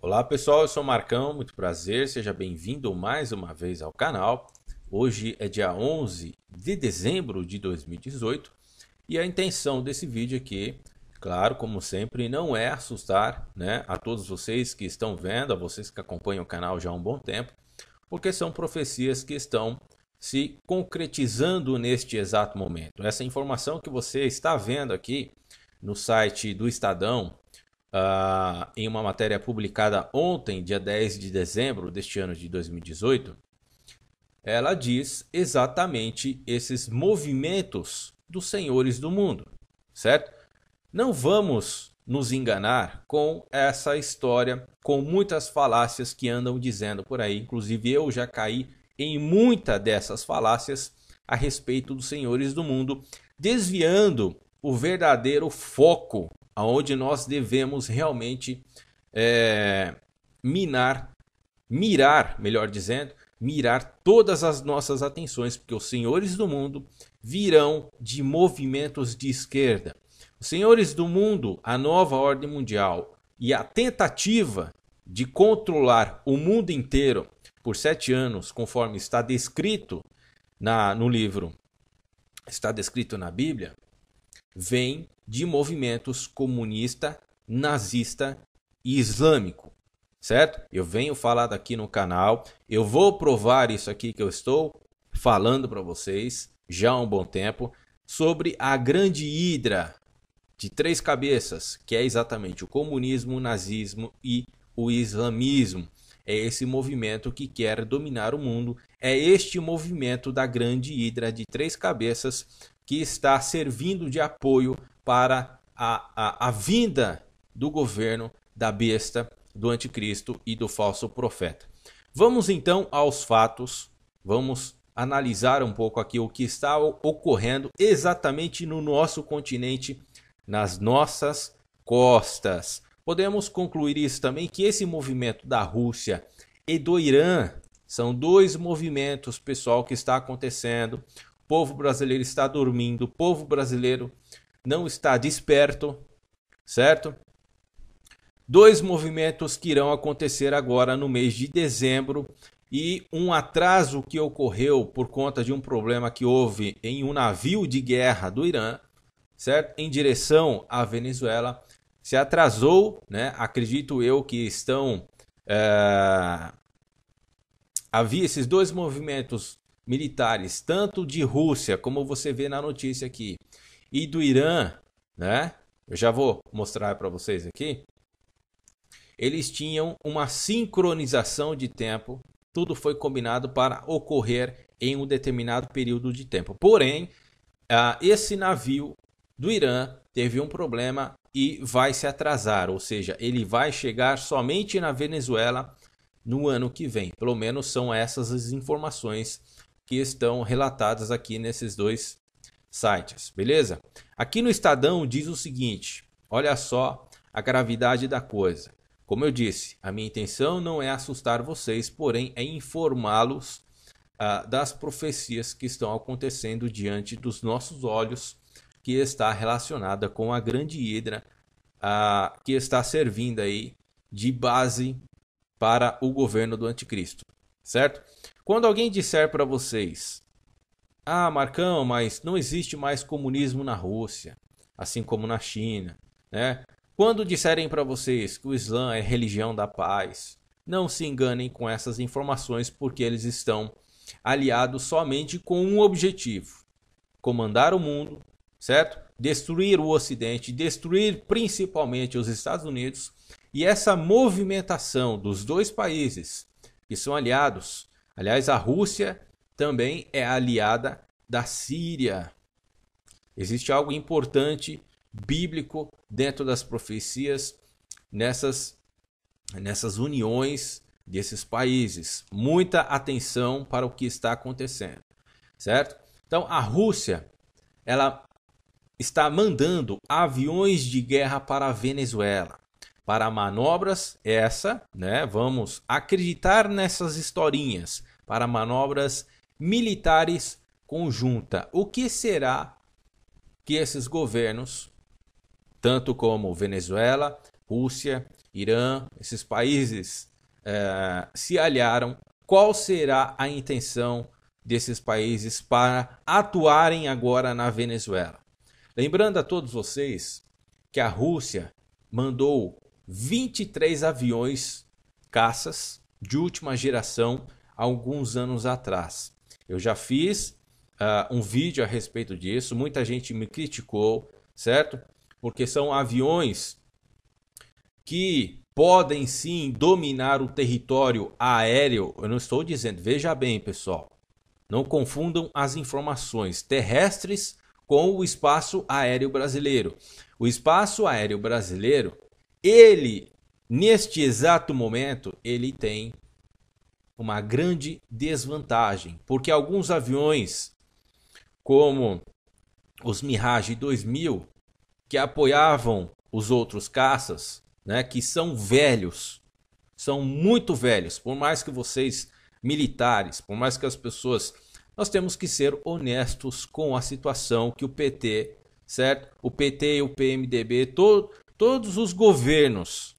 Olá pessoal, eu sou o Marcão, muito prazer, seja bem-vindo mais uma vez ao canal. Hoje é dia 11 de dezembro de 2018 e a intenção desse vídeo aqui, claro, como sempre, não é assustar, a todos vocês que estão vendo, a vocês que acompanham o canal já há um bom tempo, porque são profecias que estão se concretizando neste exato momento. Essa informação que você está vendo aqui no site do Estadão, em uma matéria publicada ontem, dia 10 de dezembro deste ano de 2018, ela diz exatamente esses movimentos dos senhores do mundo, certo? Não vamos nos enganar com essa história, com muitas falácias que andam dizendo por aí, inclusive eu já caí em muitas dessas falácias a respeito dos senhores do mundo, desviando o verdadeiro foco aonde nós devemos realmente mirar todas as nossas atenções, porque os senhores do mundo virão de movimentos de esquerda. Os senhores do mundo, a nova ordem mundial e a tentativa de controlar o mundo inteiro por 7 anos, conforme está descrito no livro, está descrito na Bíblia, vem de movimentos comunista, nazista e islâmico, certo? Eu venho falando aqui no canal, eu vou provar isso aqui que eu estou falando para vocês já há um bom tempo, sobre a grande hidra de 3 cabeças, que é exatamente o comunismo, o nazismo e o islamismo. É esse movimento que quer dominar o mundo, é este movimento da grande hidra de 3 cabeças que está servindo de apoio para a vinda do governo da besta, do anticristo e do falso profeta. Vamos então aos fatos, vamos analisar um pouco aqui o que está ocorrendo exatamente no nosso continente, nas nossas costas. Podemos concluir isso também, que esse movimento da Rússia e do Irã são 2 movimentos, pessoal, que está acontecendo. O povo brasileiro está dormindo, o povo brasileiro não está desperto, certo? 2 movimentos que irão acontecer agora no mês de dezembro e um atraso que ocorreu por conta de um problema que houve em um navio de guerra do Irã, certo? Em direção à Venezuela, se atrasou, Acredito eu que havia esses 2 movimentos militares, tanto de Rússia, como você vê na notícia aqui, e do Irã, Eu já vou mostrar para vocês aqui. Eles tinham uma sincronização de tempo, tudo foi combinado para ocorrer em um determinado período de tempo. Porém, esse navio do Irã teve um problema e vai se atrasar, ou seja, ele vai chegar somente na Venezuela no ano que vem. Pelo menos são essas as informações que estão relatadas aqui nesses 2 sites, beleza? Aqui no Estadão diz o seguinte, olha só a gravidade da coisa. Como eu disse, a minha intenção não é assustar vocês, porém é informá-los das profecias que estão acontecendo diante dos nossos olhos, que está relacionada com a grande hidra, que está servindo aí de base para o governo do anticristo, certo? Quando alguém disser para vocês, Marcão, mas não existe mais comunismo na Rússia, assim como na China, Quando disserem para vocês que o Islã é religião da paz, não se enganem com essas informações, porque eles estão aliados somente com um objetivo: comandar o mundo, certo? Destruir o Ocidente, destruir principalmente os Estados Unidos. E essa movimentação dos 2 países que são aliados, aliás, a Rússia também é aliada da Síria. Existe algo importante, bíblico, dentro das profecias, nessas uniões desses países. Muita atenção para o que está acontecendo, certo? Então, a Rússia, ela está mandando aviões de guerra para a Venezuela, para manobras vamos acreditar nessas historinhas, para manobras militares conjuntas. O que será que esses governos, tanto como Venezuela, Rússia Irã, esses países se aliaram. Qual será a intenção desses países para atuarem agora na Venezuela? Lembrando a todos vocês que a Rússia mandou 23 aviões caças de última geração alguns anos atrás. Eu já fiz um vídeo a respeito disso, muita gente me criticou, certo? Porque são aviões que podem sim dominar o território aéreo. Eu não estou dizendo, veja bem, pessoal, não confundam as informações terrestres com o espaço aéreo brasileiro. O espaço aéreo brasileiro, ele, neste exato momento, ele tem uma grande desvantagem, porque alguns aviões, como os Mirage 2000, que apoiavam os outros caças, né, que são velhos, são muito velhos, por mais que vocês militares, por mais que as pessoas, nós temos que ser honestos com a situação que o PT, certo? O PT e o PMDB, todos os governos,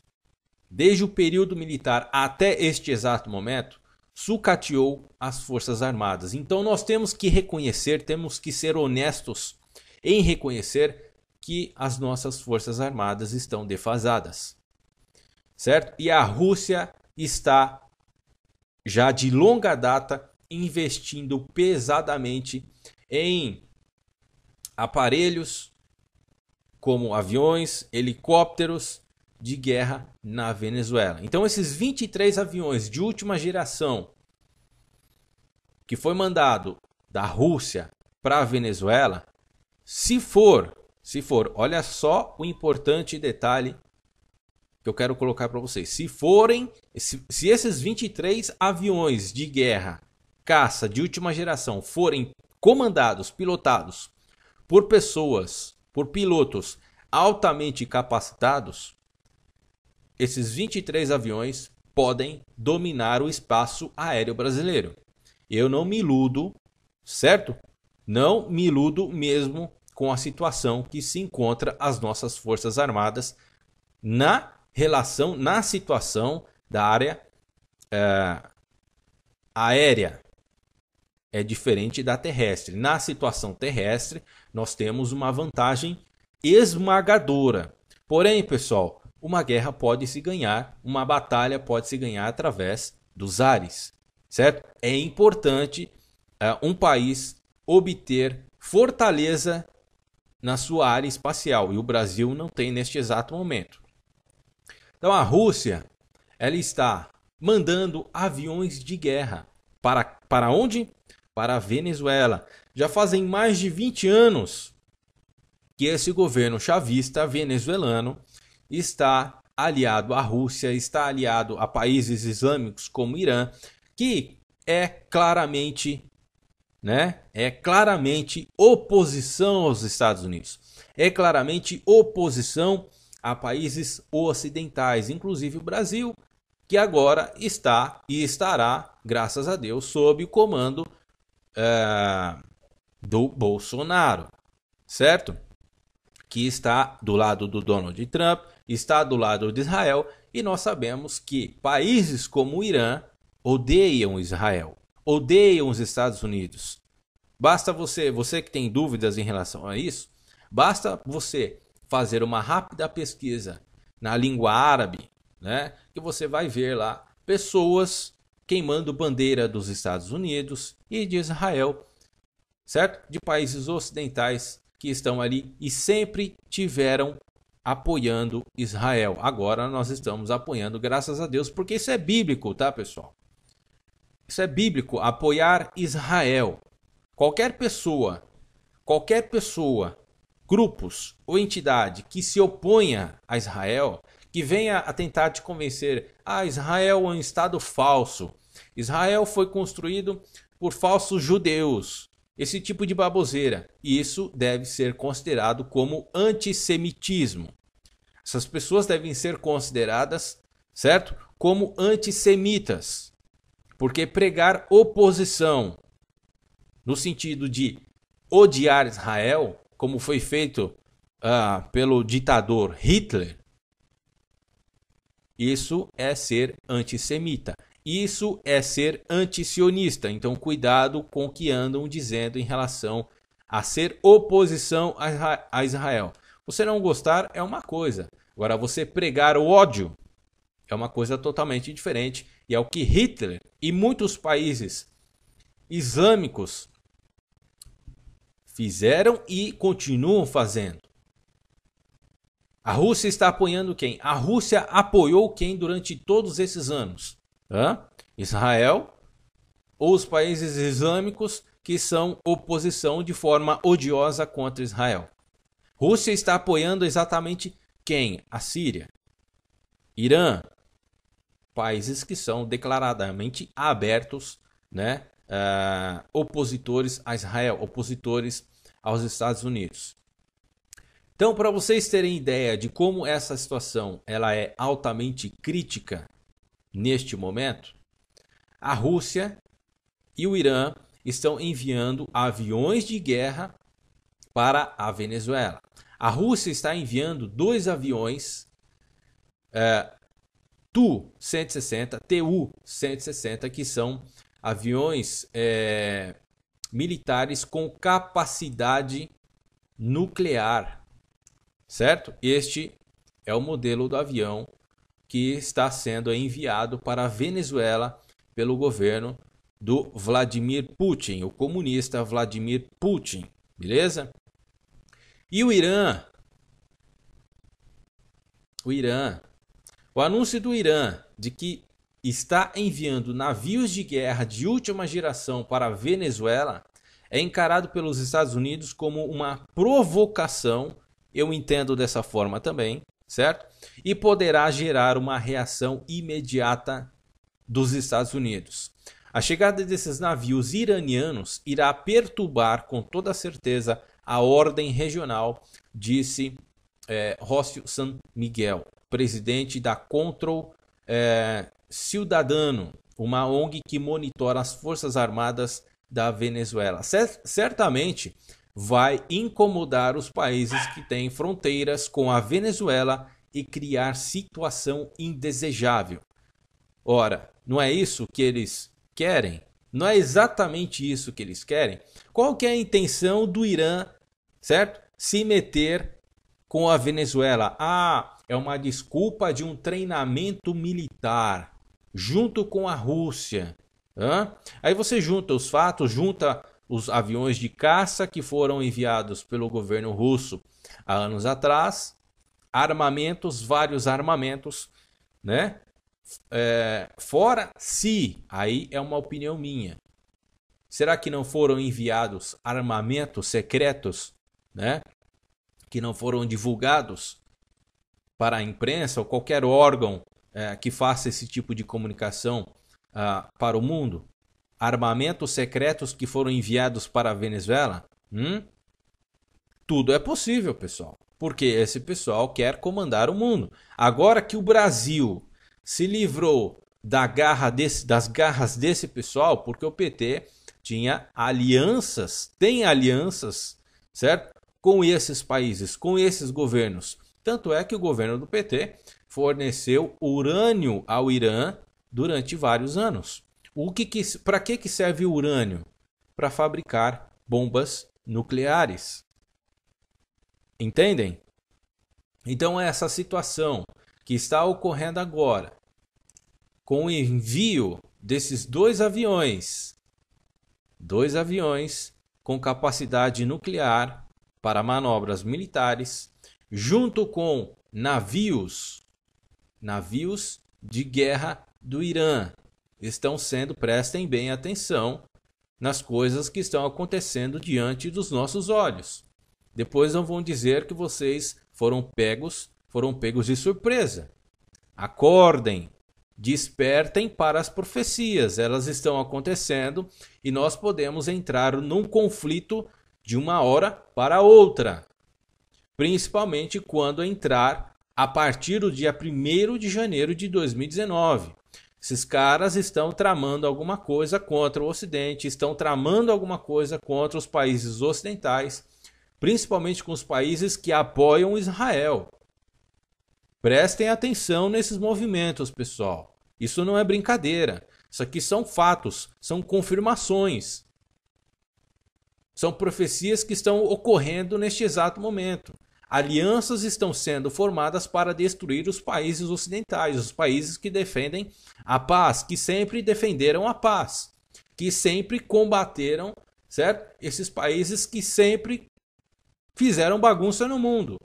desde o período militar até este exato momento, sucateou as Forças Armadas. Então nós temos que reconhecer, temos que ser honestos em reconhecer que as nossas Forças Armadas estão defasadas, certo? E a Rússia está já de longa data investindo pesadamente em aparelhos como aviões, helicópteros de guerra na Venezuela. Então esses 23 aviões de última geração que foi mandado da Rússia para a Venezuela, se for, olha só o importante detalhe que eu quero colocar para vocês. Se esses 23 aviões de guerra, caça de última geração forem comandados, pilotados por pessoas, por pilotos altamente capacitados, esses 23 aviões podem dominar o espaço aéreo brasileiro. Eu não me iludo, certo? Não me iludo mesmo com a situação que se encontra as nossas Forças Armadas na situação da área aérea. É diferente da terrestre. Na situação terrestre, nós temos uma vantagem esmagadora. Porém, pessoal, uma guerra pode se ganhar, uma batalha pode se ganhar através dos ares, certo? É importante um país obter fortaleza na sua área espacial, e o Brasil não tem neste exato momento. Então a Rússia, ela está mandando aviões de guerra para onde? Para a Venezuela. Já fazem mais de 20 anos que esse governo chavista venezuelano está aliado à Rússia, está aliado a países islâmicos como o Irã, que é claramente oposição aos Estados Unidos. É claramente oposição a países ocidentais, inclusive o Brasil, que agora está e estará, graças a Deus, sob o comando do Bolsonaro, certo? Que está do lado do Donald Trump, está do lado de Israel, e nós sabemos que países como o Irã odeiam Israel, odeiam os Estados Unidos. Basta você que tem dúvidas em relação a isso, basta você fazer uma rápida pesquisa na língua árabe, né, que você vai ver lá pessoas queimando bandeira dos Estados Unidos e de Israel, certo? De países ocidentais que estão ali e sempre tiveram apoiando Israel. Agora nós estamos apoiando, graças a Deus, porque isso é bíblico, tá, pessoal? Isso é bíblico, apoiar Israel. Qualquer pessoa, grupos ou entidade que se oponha a Israel, que venha a tentar te convencer, Israel é um estado falso, Israel foi construído por falsos judeus, esse tipo de baboseira, isso deve ser considerado como antissemitismo. Essas pessoas devem ser consideradas, certo? Como antissemitas, porque pregar oposição no sentido de odiar Israel, como foi feito pelo ditador Hitler, Isso é ser antissemita. Isso é ser antisionista. Então, cuidado com o que andam dizendo em relação a ser oposição a Israel. Você não gostar é uma coisa. Agora, você pregar o ódio é uma coisa totalmente diferente. E é o que Hitler e muitos países islâmicos fizeram e continuam fazendo. A Rússia está apoiando quem? A Rússia apoiou quem durante todos esses anos? Israel ou os países islâmicos que são oposição de forma odiosa contra Israel? Rússia está apoiando exatamente quem? A Síria, Irã, países que são declaradamente abertos, né? Opositores a Israel, opositores aos Estados Unidos. Então, para vocês terem ideia de como essa situação ela é altamente crítica neste momento, a Rússia e o Irã estão enviando aviões de guerra para a Venezuela. A Rússia está enviando 2 aviões Tu-160, que são aviões militares com capacidade nuclear. Certo? Este é o modelo do avião que está sendo enviado para a Venezuela pelo governo do Vladimir Putin, o comunista Vladimir Putin, beleza? E o Irã, o anúncio do Irã de que está enviando navios de guerra de última geração para a Venezuela é encarado pelos Estados Unidos como uma provocação. Eu entendo dessa forma também, certo? E poderá gerar uma reação imediata dos Estados Unidos. A chegada desses navios iranianos irá perturbar com toda certeza a ordem regional, disse Rócio San Miguel, presidente da Control Ciudadano, uma ONG que monitora as forças armadas da Venezuela. Certamente vai incomodar os países que têm fronteiras com a Venezuela e criar situação indesejável. Ora, não é isso que eles querem? Não é exatamente isso que eles querem? Qual que é a intenção do Irã, certo? Se meter com a Venezuela. É uma desculpa de um treinamento militar junto com a Rússia. Aí você junta os fatos, junta os aviões de caça que foram enviados pelo governo russo há anos atrás, armamentos, vários armamentos, né? Fora se, aí é uma opinião minha, será que não foram enviados armamentos secretos, né? Que não foram divulgados para a imprensa ou qualquer órgão que faça esse tipo de comunicação para o mundo? Armamentos secretos que foram enviados para a Venezuela? Tudo é possível, pessoal, porque esse pessoal quer comandar o mundo. Agora que o Brasil se livrou das garras desse pessoal, porque o PT tinha alianças, tem alianças, certo? Com esses países, com esses governos. Tanto é que o governo do PT forneceu urânio ao Irã durante vários anos. Para que serve o urânio? Para fabricar bombas nucleares. Entendem? Então essa situação que está ocorrendo agora, com o envio desses 2 aviões com capacidade nuclear para manobras militares, junto com navios de guerra do Irã, prestem bem atenção nas coisas que estão acontecendo diante dos nossos olhos. Depois não vão dizer que vocês foram pegos de surpresa. Acordem, despertem para as profecias, elas estão acontecendo e nós podemos entrar num conflito de uma hora para outra, principalmente quando entrar a partir do dia 1º de janeiro de 2019. Esses caras estão tramando alguma coisa contra o Ocidente, estão tramando alguma coisa contra os países ocidentais, principalmente com os países que apoiam Israel. Prestem atenção nesses movimentos, pessoal. Isso não é brincadeira. Isso aqui são fatos, são confirmações. São profecias que estão ocorrendo neste exato momento. Alianças estão sendo formadas para destruir os países ocidentais, os países que defendem a paz, que sempre defenderam a paz, que sempre combateram, certo? Esses países que sempre fizeram bagunça no mundo.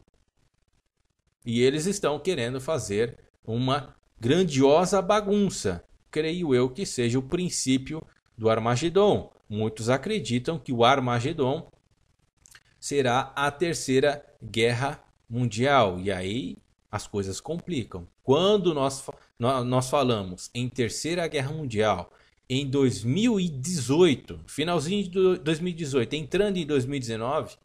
E eles estão querendo fazer uma grandiosa bagunça. Creio eu que seja o princípio do Armagedon. Muitos acreditam que o Armagedon será a terceira guerra mundial. E aí as coisas complicam. Quando nós falamos em terceira guerra mundial, em 2018, finalzinho de 2018, entrando em 2019,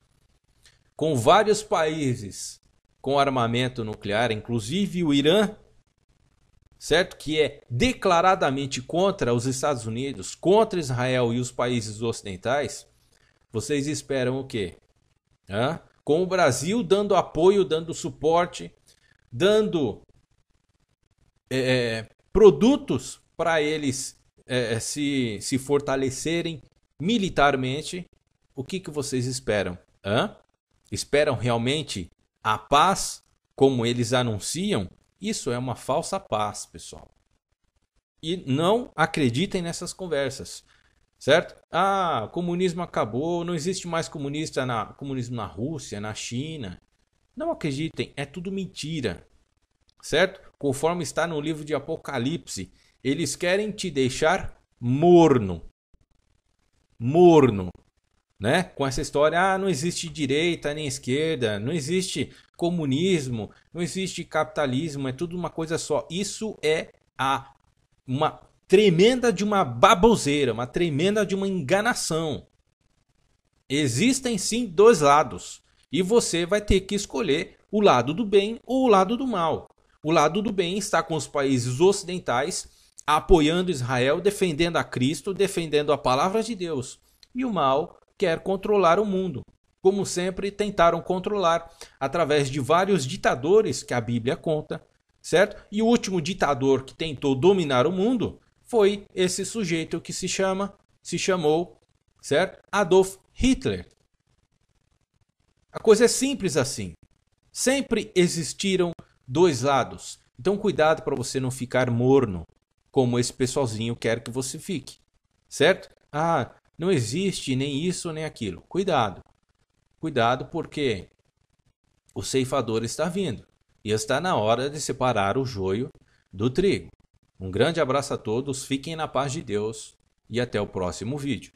com vários países com armamento nuclear, inclusive o Irã, certo? Que é declaradamente contra os Estados Unidos, contra Israel e os países ocidentais. Vocês esperam o quê? Com o Brasil dando apoio, dando suporte, dando produtos para eles se fortalecerem militarmente. O que vocês esperam? Esperam realmente a paz como eles anunciam? Isso é uma falsa paz, pessoal. E não acreditem nessas conversas, certo? O comunismo acabou, não existe mais comunismo na Rússia, na China. Não acreditem, é tudo mentira, certo? Conforme está no livro de Apocalipse, eles querem te deixar morno, né? Com essa história, não existe direita nem esquerda, não existe comunismo, não existe capitalismo, é tudo uma coisa só. Isso é uma tremenda de uma baboseira, uma tremenda de uma enganação. Existem sim dois lados e você vai ter que escolher o lado do bem ou o lado do mal. O lado do bem está com os países ocidentais apoiando Israel, defendendo a Cristo, defendendo a palavra de Deus. E o mal quer controlar o mundo, como sempre tentaram controlar através de vários ditadores que a Bíblia conta, certo? E o último ditador que tentou dominar o mundo foi esse sujeito que se chamou, certo? Adolf Hitler. A coisa é simples assim. Sempre existiram dois lados. Então cuidado para você não ficar morno, como esse pessoalzinho quer que você fique, certo? Não existe nem isso nem aquilo. Cuidado. Cuidado porque o ceifador está vindo. E está na hora de separar o joio do trigo. Um grande abraço a todos, fiquem na paz de Deus e até o próximo vídeo.